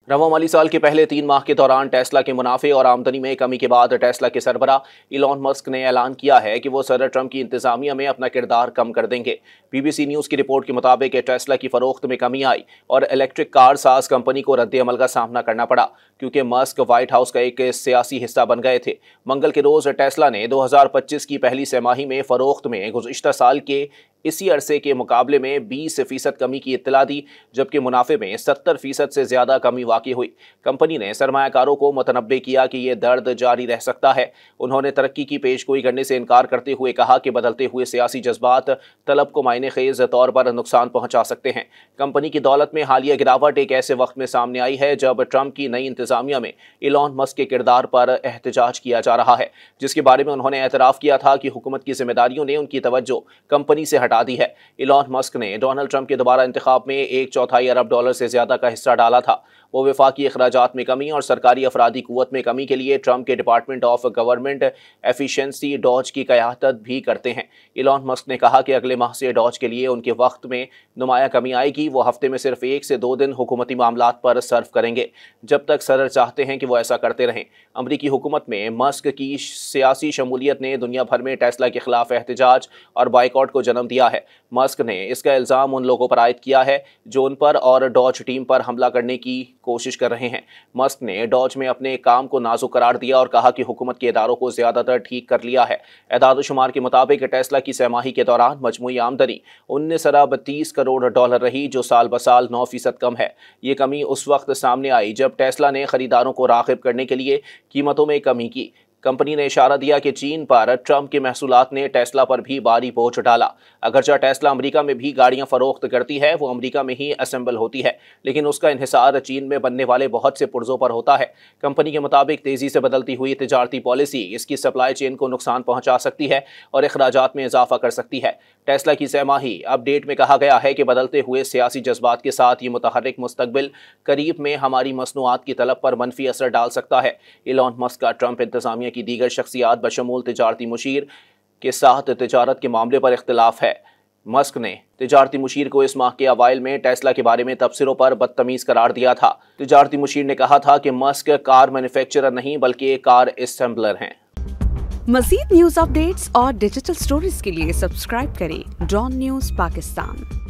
रवा माली साल के पहले 3 माह के दौरान टेस्ला के मुनाफे और आमदनी में कमी के बाद टेस्ला के सरबराह इलॉन मस्क ने ऐलान किया है कि वो सदर ट्रंप की इंतजामिया में अपना किरदार कम कर देंगे। बीबीसी न्यूज की रिपोर्ट के मुताबिक टेस्ला की फरोख्त में कमी आई और इलेक्ट्रिक कार साज कंपनी को रद्द-ए-अमल का सामना करना पड़ा क्योंकि मस्क व्हाइट हाउस का एक सियासी हिस्सा बन गए थे। मंगल के रोज टेस्ला ने 2025 की पहली तिमाही में फरोख्त में गुज़िश्ता साल के इसी अरसे के मुकाबले में 20% कमी की इत्तला दी, जबकि मुनाफे में 70% से ज्यादा कमी वाक़ई हुई। कंपनी ने सरमायाकारों को मुतनब्बे किया कि यह दर्द जारी रह सकता है। उन्होंने तरक्की की पेशगोई करने से इनकार करते हुए कहा कि बदलते हुए सियासी जज्बात तलब को मायने खेज तौर पर नुकसान पहुंचा सकते हैं। कंपनी की दौलत में हालिया गिरावट एक ऐसे वक्त में सामने आई है जब ट्रंप की नई इंतजामिया में इलॉन मस्क के किरदार पर एहतजाज किया जा रहा है, जिसके बारे में उन्होंने एतराफ़ किया था कि हुकूमत की जिम्मेदारियों ने उनकी तवज्जो कंपनी से हटा दी है। इलॉन मस्क ने डोनाल्ड ट्रंप के दोबारा इंतखाब में $1/4 अरब से ज्यादा का हिस्सा डाला था। वो वफाकी अखराजात में कमी और सरकारी अफरादी कुव्वत में कमी के लिए ट्रंप के department of government efficiency DOGE की क़यादत भी करते हैं। इलॉन मस्क ने कहा कि अगले माह से डॉज के लिए उनके वक्त में नुमाया कमी आएगी। वो हफ्ते में सिर्फ 1 से 2 दिन हुकूमती मामलात पर सर्व करेंगे, जब तक सदर चाहते हैं कि वो ऐसा करते रहें। अमरीकी हुकूमत में मस्क की सियासी शमूलियत ने दुनिया भर में टेस्ला के खिलाफ एहतजाज और बाइकआउट को जन्म दिया है। मस्क ने इसका इल्ज़ाम उन लोगों पर आयद किया है जो उन पर और डॉज टीम पर हमला करने की कोशिश कर रहे हैं। मस्क ने डॉज में अपने काम को नाजुक करार दिया और कहा कि हुकूमत के इदारों को ज्यादातर ठीक कर लिया है। एदाद-ओ-शुमार के मुताबिक टेस्ला की तिमाही के दौरान मजमूई आमदनी 19 अरब 30 करोड़ डॉलर रही, जो साल ब साल 9% कम है। ये कमी उस वक्त सामने आई जब टेस्ला ने खरीदारों को राग़िब करने के लिए कीमतों में कमी की। कंपनी ने इशारा दिया कि चीन पर ट्रंप के महसूलात ने टेस्ला पर भी भारी बोझ डाला। अगरचे टेस्ला अमेरिका में भी गाड़ियां फरोख्त करती है, वो अमेरिका में ही असेंबल होती है, लेकिन उसका इन्हिसार चीन में बनने वाले बहुत से पुर्जों पर होता है। कंपनी के मुताबिक तेजी से बदलती हुई तिजारती पॉलिसी इसकी सप्लाई चेन को नुकसान पहुंचा सकती है और अखराजात में इजाफा कर सकती है। टेस्ला की तिमाही अपडेट में कहा गया है कि बदलते हुए सियासी जज्बात के साथ ये मुतहर्रिक मुस्तकबिल करीब में हमारी मसनूआत की तलब पर मनफी असर डाल सकता है। इलॉन मस्क का ट्रंप इंतजामिया की दीगर शख्सियात बशमूल तिजारती मुशीर के साथ तिजारत के मामले पर इख्तिलाफ है। मस्क ने तिजारती मुशीर को इस माह के अवाइल में टेस्ला के बारे में तबसरों पर बदतमीज करार दिया था। तिजारती मुशीर ने कहा था कि मस्क कार मैन्युफैक्चरर नहीं बल्कि कार असेंबलर हैं। मज़ीद न्यूज़ अपडेट्स और डिजिटल स्टोरीज के लिए सब्सक्राइब करें डॉन न्यूज़ पाकिस्तान।